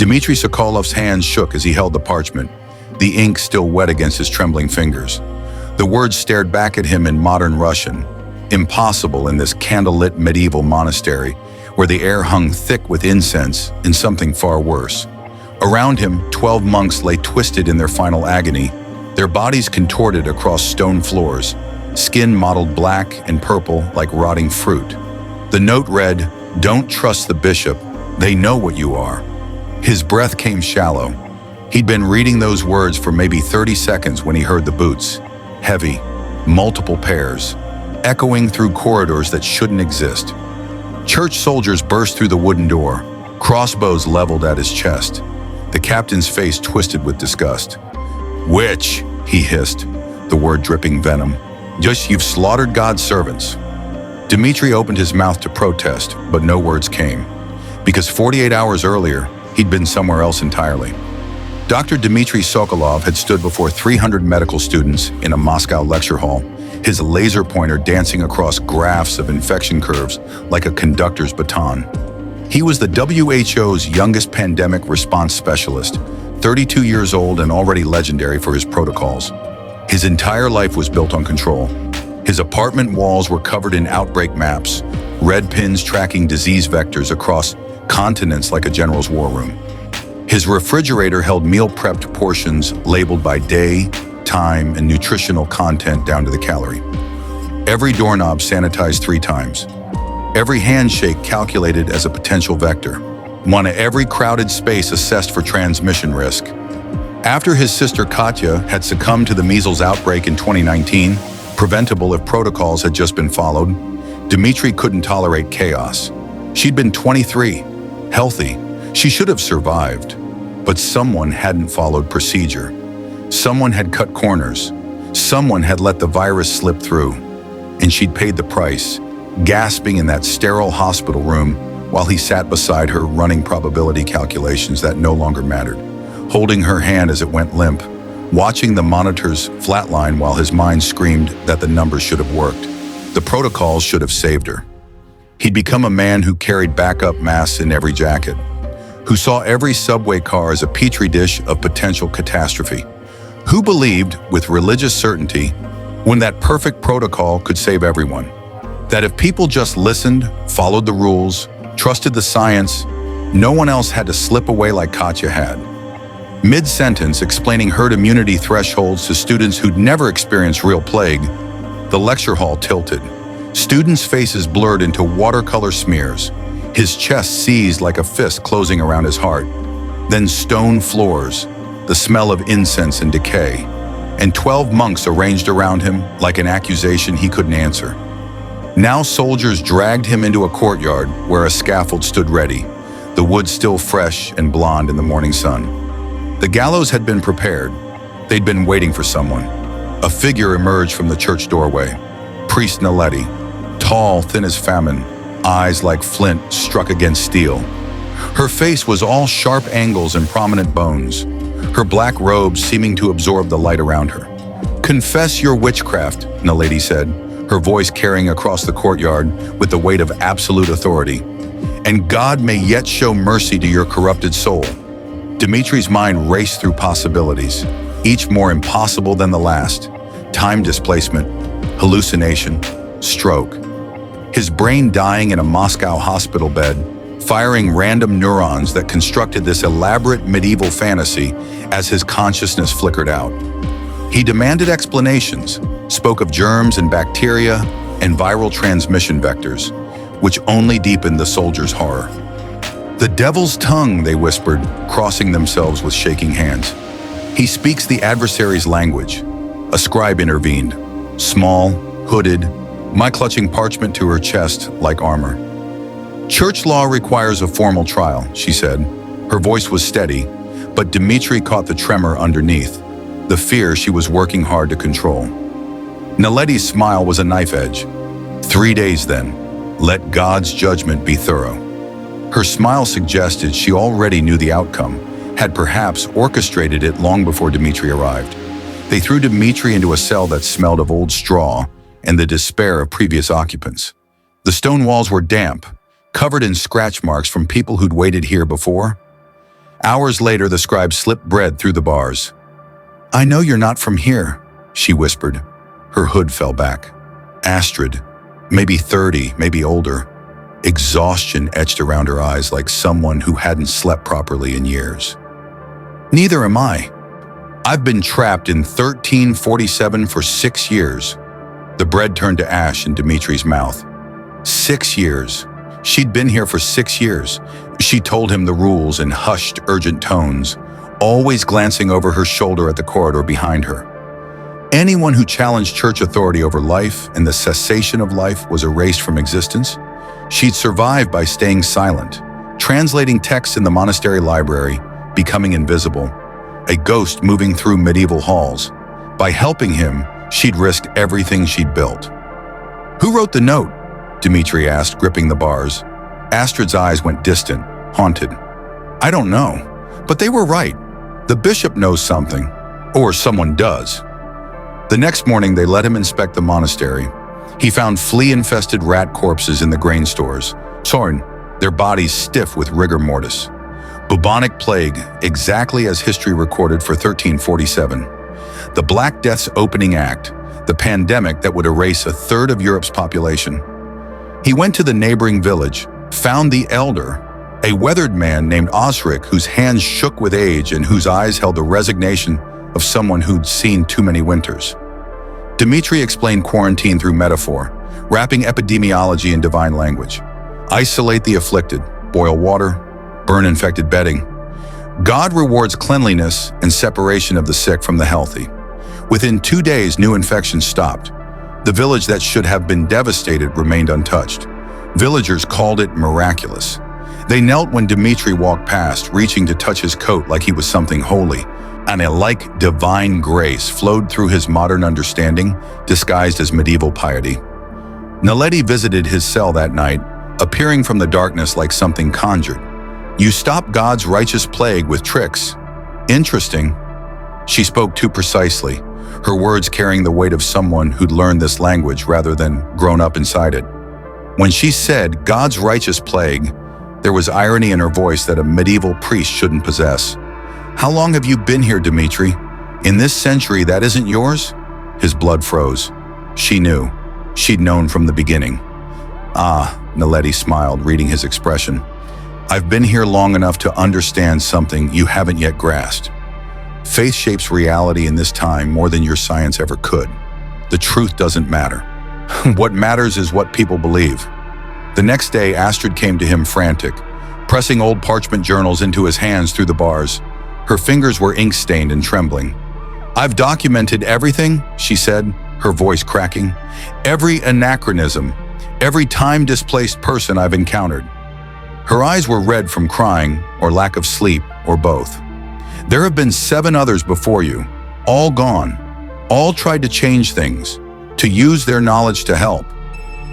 Dmitri Sokolov's hands shook as he held the parchment, the ink still wet against his trembling fingers. The words stared back at him in modern Russian, impossible in this candlelit medieval monastery, where the air hung thick with incense and something far worse. Around him, 12 monks lay twisted in their final agony, their bodies contorted across stone floors, skin mottled black and purple like rotting fruit. The note read, "Don't trust the bishop, they know what you are." His breath came shallow. He'd been reading those words for maybe 30 seconds when he heard the boots, heavy, multiple pairs, echoing through corridors that shouldn't exist. Church soldiers burst through the wooden door, crossbows leveled at his chest. The captain's face twisted with disgust. "Witch," he hissed, the word dripping venom. "Just you've slaughtered God's servants." Dmitri opened his mouth to protest, but no words came, because 48 hours earlier, he'd been somewhere else entirely. Dr. Dmitri Sokolov had stood before 300 medical students in a Moscow lecture hall, his laser pointer dancing across graphs of infection curves like a conductor's baton. He was the WHO's youngest pandemic response specialist, 32 years old and already legendary for his protocols. His entire life was built on control. His apartment walls were covered in outbreak maps, red pins tracking disease vectors across continents like a general's war room. His refrigerator held meal-prepped portions labeled by day, time, and nutritional content down to the calorie. Every doorknob sanitized 3 times. Every handshake calculated as a potential vector. Every crowded space assessed for transmission risk. After his sister Katya had succumbed to the measles outbreak in 2019, preventable if protocols had just been followed, Dmitri couldn't tolerate chaos. She'd been 23, healthy. She should have survived. But someone hadn't followed procedure. Someone had cut corners. Someone had let the virus slip through. And she'd paid the price, gasping in that sterile hospital room while he sat beside her running probability calculations that no longer mattered, holding her hand as it went limp, watching the monitors flatline while his mind screamed that the numbers should have worked. The protocols should have saved her. He'd become a man who carried backup masks in every jacket, who saw every subway car as a petri dish of potential catastrophe, who believed with religious certainty when that perfect protocol could save everyone, that if people just listened, followed the rules, trusted the science, no one else had to slip away like Katya had. Mid-sentence explaining herd immunity thresholds to students who'd never experienced real plague, the lecture hall tilted. Students' faces blurred into watercolor smears, his chest seized like a fist closing around his heart. Then stone floors, the smell of incense and decay, and 12 monks arranged around him like an accusation he couldn't answer. Now soldiers dragged him into a courtyard where a scaffold stood ready, the wood still fresh and blonde in the morning sun. The gallows had been prepared. They'd been waiting for someone. A figure emerged from the church doorway. Priest Naledi, tall, thin as famine, eyes like flint struck against steel. Her face was all sharp angles and prominent bones, her black robe seeming to absorb the light around her. "Confess your witchcraft," Naledi said, her voice carrying across the courtyard with the weight of absolute authority. "And God may yet show mercy to your corrupted soul." Dmitri's mind raced through possibilities, each more impossible than the last. Time displacement, hallucination, stroke. His brain dying in a Moscow hospital bed, firing random neurons that constructed this elaborate medieval fantasy as his consciousness flickered out. He demanded explanations, spoke of germs and bacteria and viral transmission vectors, which only deepened the soldiers' horror. "The devil's tongue," they whispered, crossing themselves with shaking hands. "He speaks the adversary's language." A scribe intervened, small, hooded, my clutching parchment to her chest like armor. "Church law requires a formal trial," she said. Her voice was steady, but Dmitri caught the tremor underneath, the fear she was working hard to control. Naledi's smile was a knife edge. 3 days then. Let God's judgment be thorough. Her smile suggested she already knew the outcome, had perhaps orchestrated it long before Dmitri arrived. They threw Dmitri into a cell that smelled of old straw and the despair of previous occupants. The stone walls were damp, covered in scratch marks from people who'd waited here before. Hours later, the scribe slipped bread through the bars. "I know you're not from here," she whispered. Her hood fell back. Astrid, maybe 30, maybe older. Exhaustion etched around her eyes like someone who hadn't slept properly in years. "Neither am I. I've been trapped in 1347 for 6 years." The bread turned to ash in Dmitri's mouth. 6 years. She'd been here for 6 years. She told him the rules in hushed, urgent tones, always glancing over her shoulder at the corridor behind her. Anyone who challenged church authority over life and the cessation of life was erased from existence. She'd survived by staying silent, translating texts in the monastery library, becoming invisible, a ghost moving through medieval halls. By helping him, she'd risked everything she'd built. "Who wrote the note?" Dmitri asked, gripping the bars. Astrid's eyes went distant, haunted. "I don't know, but they were right. The bishop knows something, or someone does." The next morning, they let him inspect the monastery. He found flea-infested rat corpses in the grain stores, torn, their bodies stiff with rigor mortis. Bubonic plague, exactly as history recorded for 1347. The Black Death's opening act, the pandemic that would erase a third of Europe's population. He went to the neighboring village, found the elder, a weathered man named Osric whose hands shook with age and whose eyes held the resignation of someone who'd seen too many winters. Dmitri explained quarantine through metaphor, wrapping epidemiology in divine language. Isolate the afflicted, boil water, burn infected bedding. God rewards cleanliness and separation of the sick from the healthy. Within 2 days, new infections stopped. The village that should have been devastated remained untouched. Villagers called it miraculous. They knelt when Dmitri walked past, reaching to touch his coat like he was something holy, and a like divine grace flowed through his modern understanding, disguised as medieval piety. Naledi visited his cell that night, appearing from the darkness like something conjured. "You stop God's righteous plague with tricks. Interesting." She spoke too precisely, her words carrying the weight of someone who'd learned this language rather than grown up inside it. When she said God's righteous plague, there was irony in her voice that a medieval priest shouldn't possess. "How long have you been here, Dmitri? In this century that isn't yours?" His blood froze. She knew. She'd known from the beginning. "Ah," Naledi smiled, reading his expression. "I've been here long enough to understand something you haven't yet grasped. Faith shapes reality in this time more than your science ever could. The truth doesn't matter. What matters is what people believe." The next day, Astrid came to him frantic, pressing old parchment journals into his hands through the bars. Her fingers were ink-stained and trembling. "I've documented everything," she said, her voice cracking. "Every anachronism, every time-displaced person I've encountered." Her eyes were red from crying, or lack of sleep, or both. "There have been 7 others before you, all gone, all tried to change things, to use their knowledge to help.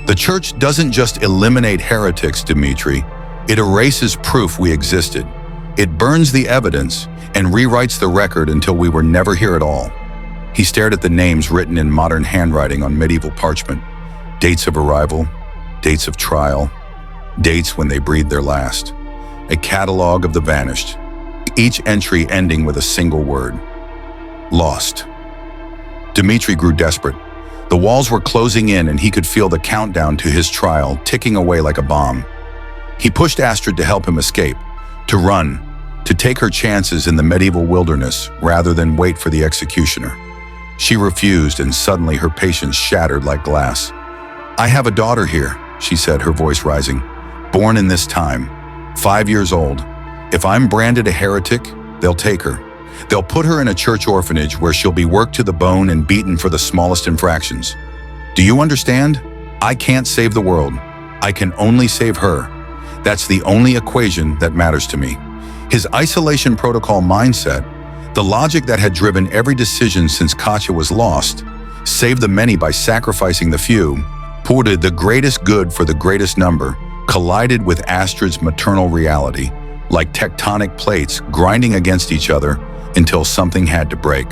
The church doesn't just eliminate heretics, Dmitri. It erases proof we existed. It burns the evidence and rewrites the record until we were never here at all." He stared at the names written in modern handwriting on medieval parchment. Dates of arrival, dates of trial, dates when they breathed their last. A catalog of the vanished, each entry ending with a single word: lost. Dmitri grew desperate. The walls were closing in and he could feel the countdown to his trial ticking away like a bomb. He pushed Astrid to help him escape, to run, to take her chances in the medieval wilderness rather than wait for the executioner. She refused, and suddenly her patience shattered like glass. "I have a daughter here," she said, her voice rising. "Born in this time, 5 years old. If I'm branded a heretic, they'll take her. They'll put her in a church orphanage where she'll be worked to the bone and beaten for the smallest infractions. Do you understand? I can't save the world. I can only save her. That's the only equation that matters to me." His isolation protocol mindset, the logic that had driven every decision since Katya was lost, save the many by sacrificing the few, put the greatest good for the greatest number, collided with Astrid's maternal reality, like tectonic plates grinding against each other until something had to break.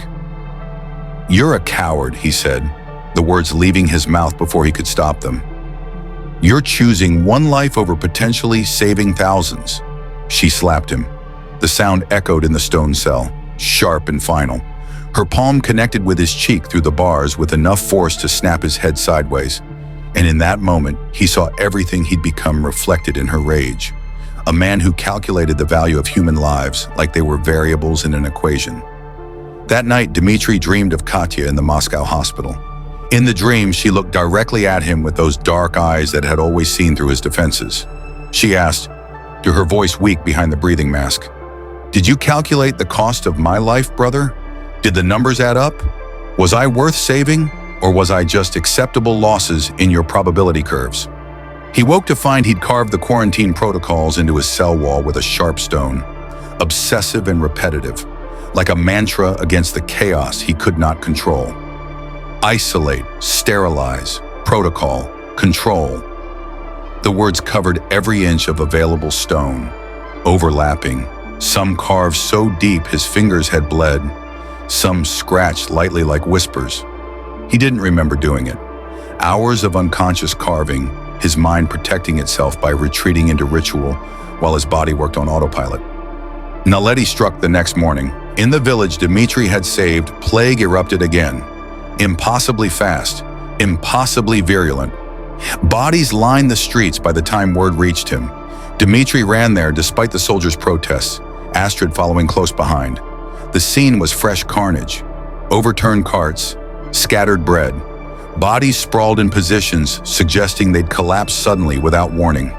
"You're a coward," he said, the words leaving his mouth before he could stop them. "You're choosing one life over potentially saving thousands." She slapped him. The sound echoed in the stone cell, sharp and final. Her palm connected with his cheek through the bars with enough force to snap his head sideways. And in that moment, he saw everything he'd become reflected in her rage. A man who calculated the value of human lives like they were variables in an equation. That night, Dmitri dreamed of Katya in the Moscow hospital. In the dream, she looked directly at him with those dark eyes that had always seen through his defenses. She asked, to her voice weak behind the breathing mask, "Did you calculate the cost of my life, brother? Did the numbers add up? Was I worth saving, or was I just acceptable losses in your probability curves?" He woke to find he'd carved the quarantine protocols into his cell wall with a sharp stone, obsessive and repetitive, like a mantra against the chaos he could not control. Isolate, sterilize, protocol, control. The words covered every inch of available stone, overlapping, some carved so deep his fingers had bled, some scratched lightly like whispers. He didn't remember doing it. Hours of unconscious carving, his mind protecting itself by retreating into ritual while his body worked on autopilot. Naledi struck the next morning. In the village Dmitri had saved, plague erupted again. Impossibly fast, impossibly virulent. Bodies lined the streets by the time word reached him. Dmitri ran there despite the soldiers' protests, Astrid following close behind. The scene was fresh carnage. Overturned carts, scattered bread. Bodies sprawled in positions suggesting they'd collapse suddenly without warning.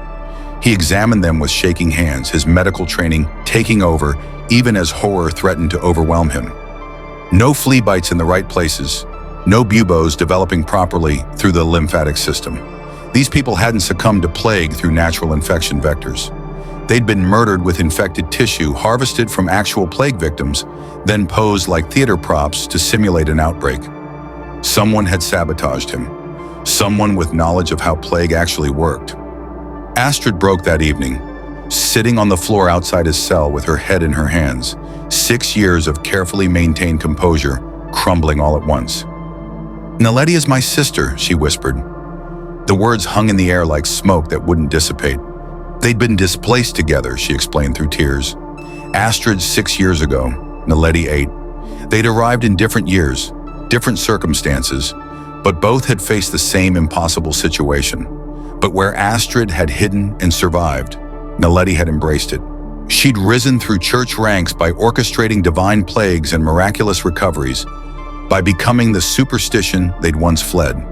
He examined them with shaking hands, his medical training taking over even as horror threatened to overwhelm him. No flea bites in the right places, no buboes developing properly through the lymphatic system. These people hadn't succumbed to plague through natural infection vectors. They'd been murdered with infected tissue harvested from actual plague victims, then posed like theater props to simulate an outbreak. Someone had sabotaged him. Someone with knowledge of how plague actually worked. Astrid broke that evening, sitting on the floor outside his cell with her head in her hands, 6 years of carefully maintained composure crumbling all at once. "Naledi is my sister," she whispered. The words hung in the air like smoke that wouldn't dissipate. They'd been displaced together, she explained through tears. Astrid 6 years ago, Naledi 8. They'd arrived in different years, different circumstances, but both had faced the same impossible situation. But where Astrid had hidden and survived, Naledi had embraced it. She'd risen through church ranks by orchestrating divine plagues and miraculous recoveries, by becoming the superstition they'd once fled.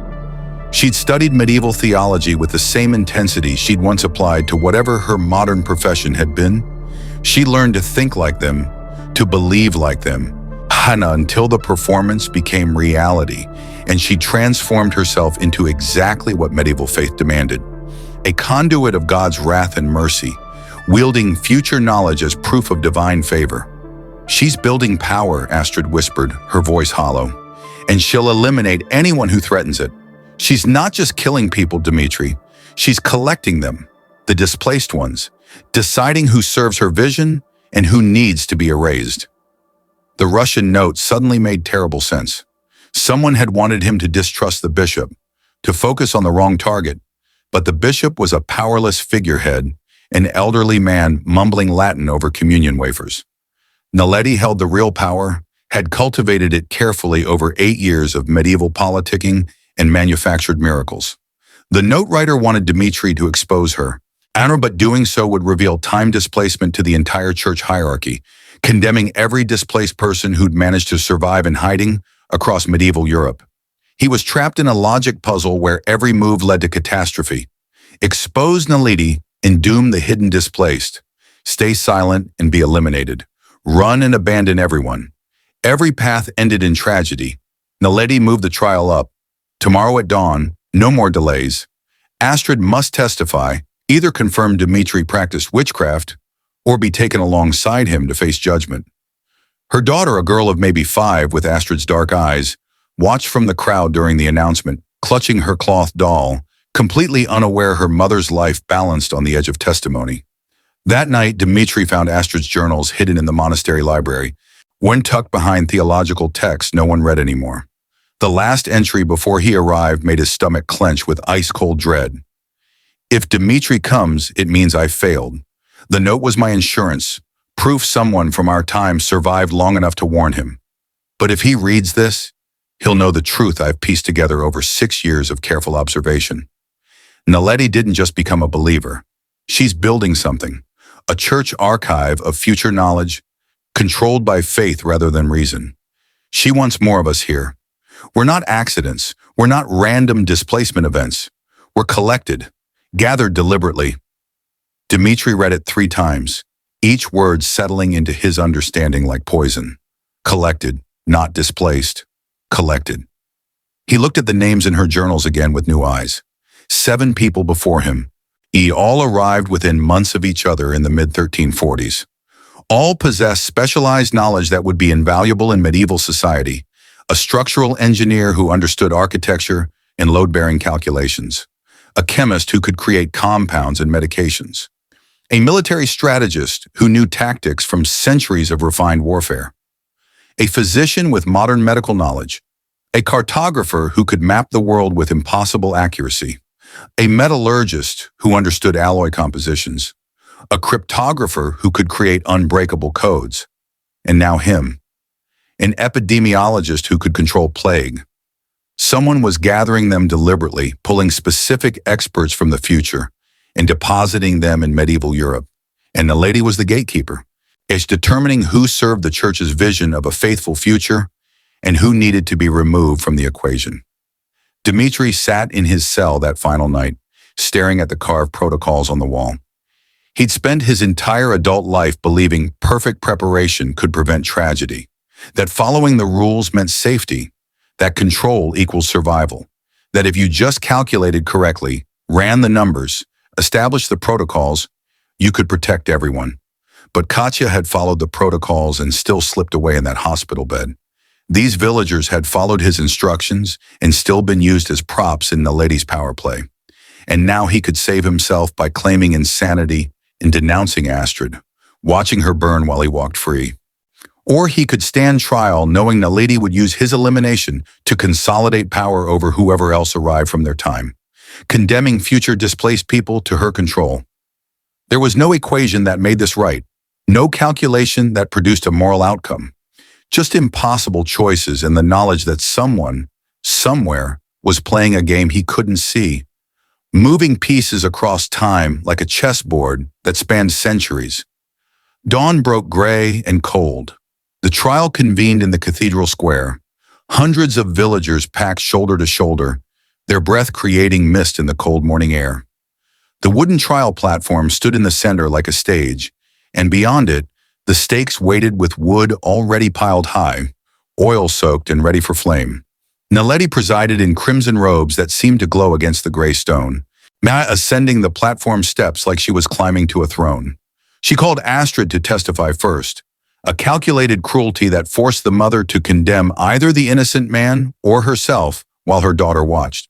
She'd studied medieval theology with the same intensity she'd once applied to whatever her modern profession had been. She learned to think like them, to believe like them, until the performance became reality, and she transformed herself into exactly what medieval faith demanded. A conduit of God's wrath and mercy, wielding future knowledge as proof of divine favor. "She's building power," Astrid whispered, her voice hollow, "and she'll eliminate anyone who threatens it. She's not just killing people, Dmitri. She's collecting them, the displaced ones, deciding who serves her vision and who needs to be erased." The Russian note suddenly made terrible sense. Someone had wanted him to distrust the bishop, to focus on the wrong target, but the bishop was a powerless figurehead, an elderly man mumbling Latin over communion wafers. Naledi held the real power, had cultivated it carefully over 8 years of medieval politicking and manufactured miracles. The note writer wanted Dmitri to expose her, but doing so would reveal time displacement to the entire church hierarchy, condemning every displaced person who'd managed to survive in hiding across medieval Europe. He was trapped in a logic puzzle where every move led to catastrophe. Expose Naledi and doom the hidden displaced. Stay silent and be eliminated. Run and abandon everyone. Every path ended in tragedy. Naledi moved the trial up. Tomorrow at dawn, no more delays. Astrid must testify, either confirm Dmitri practiced witchcraft, or be taken alongside him to face judgment. Her daughter, a girl of maybe 5 with Astrid's dark eyes, watched from the crowd during the announcement, clutching her cloth doll, completely unaware her mother's life balanced on the edge of testimony. That night, Dmitri found Astrid's journals hidden in the monastery library, one tucked behind theological texts no one read anymore. The last entry before he arrived made his stomach clench with ice-cold dread. "If Dmitri comes, it means I failed. The note was my insurance, Proof someone from our time survived long enough to warn him. But if he reads this, he'll know the truth I've pieced together over 6 years of careful observation. Naledi didn't just become a believer. She's building something, a church archive of future knowledge, controlled by faith rather than reason. She wants more of us here. We're not accidents. We're not random displacement events. We're collected, gathered deliberately. Dmitri read it 3 times, each word settling into his understanding like poison. Collected, not displaced. Collected. He looked at the names in her journals again with new eyes. 7 people before him. All arrived within months of each other in the mid-1340s. All possessed specialized knowledge that would be invaluable in medieval society. A structural engineer who understood architecture and load-bearing calculations. A chemist who could create compounds and medications. A military strategist who knew tactics from centuries of refined warfare. A physician with modern medical knowledge. A cartographer who could map the world with impossible accuracy. A metallurgist who understood alloy compositions. A cryptographer who could create unbreakable codes. And now him. An epidemiologist who could control plague. Someone was gathering them deliberately, pulling specific experts from the future and depositing them in medieval Europe. And Naledi was the gatekeeper. It's determining who served the church's vision of a faithful future and who needed to be removed from the equation. Dmitri sat in his cell that final night, staring at the carved protocols on the wall. He'd spent his entire adult life believing perfect preparation could prevent tragedy, that following the rules meant safety, that control equals survival, that if you just calculated correctly, ran the numbers, established the protocols, you could protect everyone. But Katya had followed the protocols and still slipped away in that hospital bed. These villagers had followed his instructions and still been used as props in Naledi's power play. And now he could save himself by claiming insanity and denouncing Astrid, watching her burn while he walked free. Or he could stand trial knowing Naledi would use his elimination to consolidate power over whoever else arrived from their time, condemning future displaced people to her control. There was no equation that made this right, no calculation that produced a moral outcome, just impossible choices and the knowledge that someone, somewhere, was playing a game he couldn't see, moving pieces across time like a chessboard that spanned centuries. Dawn broke gray and cold. The trial convened in the cathedral square. Hundreds of villagers packed shoulder to shoulder, their breath creating mist in the cold morning air. The wooden trial platform stood in the center like a stage, and beyond it, the stakes waited with wood already piled high, oil-soaked and ready for flame. Naledi presided in crimson robes that seemed to glow against the gray stone, ascending the platform steps like she was climbing to a throne. She called Astrid to testify first, a calculated cruelty that forced the mother to condemn either the innocent man or herself while her daughter watched.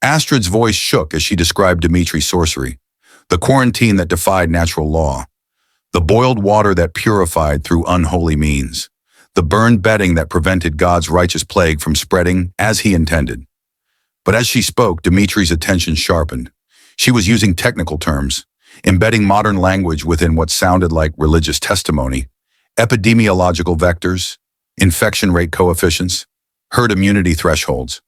Astrid's voice shook as she described Dmitri's sorcery, the quarantine that defied natural law, the boiled water that purified through unholy means, the burned bedding that prevented God's righteous plague from spreading as he intended. But as she spoke, Dmitri's attention sharpened. She was using technical terms, embedding modern language within what sounded like religious testimony, epidemiological vectors, infection rate coefficients, herd immunity thresholds.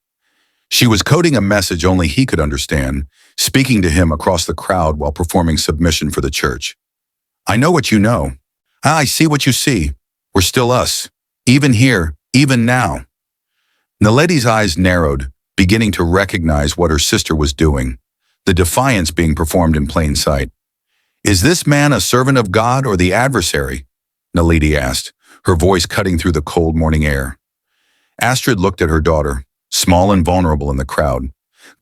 She was coding a message only he could understand, speaking to him across the crowd while performing submission for the church. I know what you know. I see what you see. We're still us. Even here, even now. Naledi's eyes narrowed, beginning to recognize what her sister was doing, the defiance being performed in plain sight. Is this man a servant of God or the adversary? Naledi asked, her voice cutting through the cold morning air. Astrid looked at her daughter, small and vulnerable in the crowd,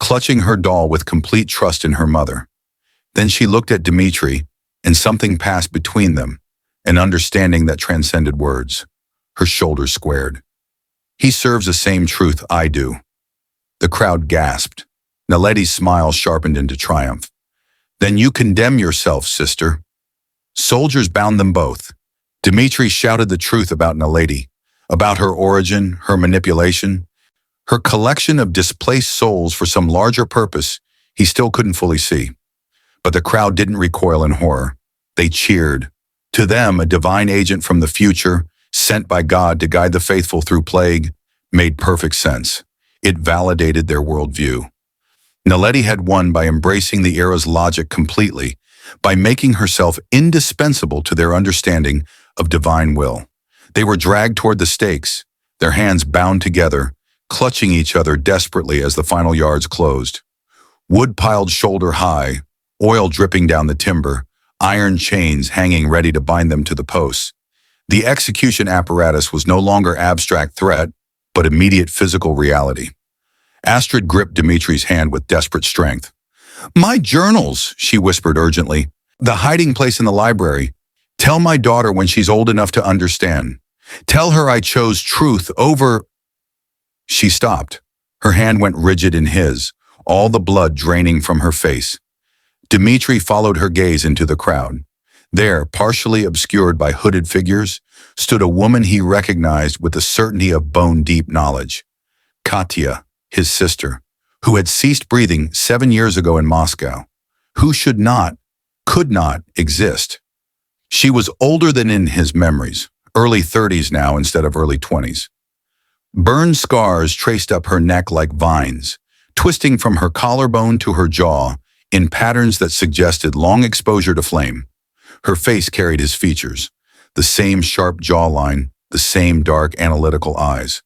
clutching her doll with complete trust in her mother. Then she looked at Dmitri, and something passed between them, an understanding that transcended words. Her shoulders squared. He serves the same truth I do. The crowd gasped. Naledi's smile sharpened into triumph. Then you condemn yourself, sister. Soldiers bound them both. Dmitri shouted the truth about Naledi, about her origin, her manipulation, her collection of displaced souls for some larger purpose he still couldn't fully see. But the crowd didn't recoil in horror. They cheered. To them, a divine agent from the future, sent by God to guide the faithful through plague, made perfect sense. It validated their worldview. Naledi had won by embracing the era's logic completely, by making herself indispensable to their understanding of divine will. They were dragged toward the stakes, their hands bound together, clutching each other desperately as the final yards closed. Wood piled shoulder high, oil dripping down the timber, iron chains hanging ready to bind them to the posts. The execution apparatus was no longer abstract threat, but immediate physical reality. Astrid gripped Dmitri's hand with desperate strength. "My journals," she whispered urgently. "The hiding place in the library. Tell my daughter when she's old enough to understand. Tell her I chose truth over—" She stopped. Her hand went rigid in his, all the blood draining from her face. Dmitri followed her gaze into the crowd. There, partially obscured by hooded figures, stood a woman he recognized with the certainty of bone-deep knowledge. Katya, his sister, who had ceased breathing 7 years ago in Moscow, who should not, could not exist. She was older than in his memories, early 30s now instead of early 20s. Burn scars traced up her neck like vines, twisting from her collarbone to her jaw in patterns that suggested long exposure to flame. Her face carried his features, the same sharp jawline, the same dark analytical eyes.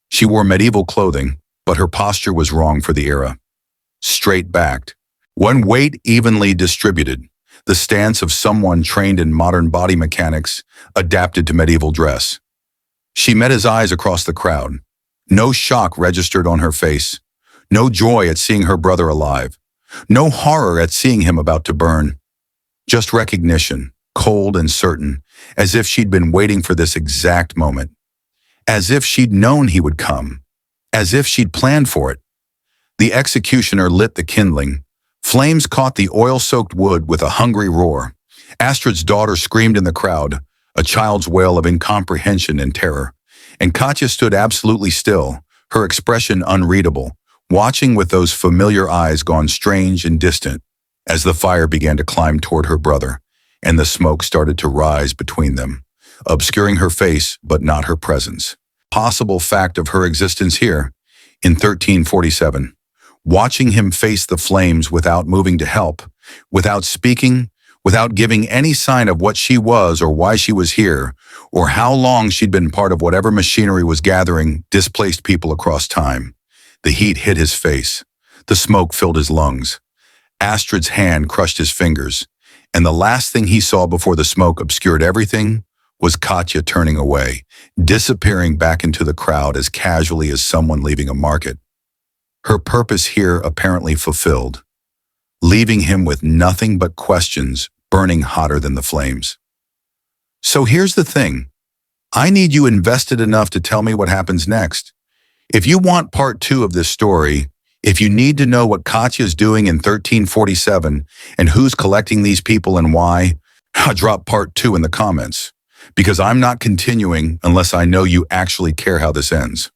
She wore medieval clothing, but her posture was wrong for the era. Straight-backed, one weight evenly distributed, the stance of someone trained in modern body mechanics, adapted to medieval dress. She met his eyes across the crowd. No shock registered on her face, no joy at seeing her brother alive, no horror at seeing him about to burn. Just recognition, cold and certain, as if she'd been waiting for this exact moment. As if she'd known he would come. As if she'd planned for it. The executioner lit the kindling. Flames caught the oil-soaked wood with a hungry roar. Astrid's daughter screamed in the crowd, a child's wail of incomprehension and terror. And Katya stood absolutely still, her expression unreadable, watching with those familiar eyes gone strange and distant, as the fire began to climb toward her brother, and the smoke started to rise between them, obscuring her face but not her presence. Possible fact of her existence here, in 1347, watching him face the flames without moving to help, without speaking, without giving any sign of what she was or why she was here, or how long she'd been part of whatever machinery was gathering displaced people across time. The heat hit his face. The smoke filled his lungs. Astrid's hand crushed his fingers, and the last thing he saw before the smoke obscured everything was Katya turning away, disappearing back into the crowd as casually as someone leaving a market. Her purpose here apparently fulfilled, leaving him with nothing but questions burning hotter than the flames. So here's the thing. I need you invested enough to tell me what happens next. If you want part 2 of this story, if you need to know what Katya's doing in 1347 and who's collecting these people and why, drop part 2 in the comments, because I'm not continuing unless I know you actually care how this ends.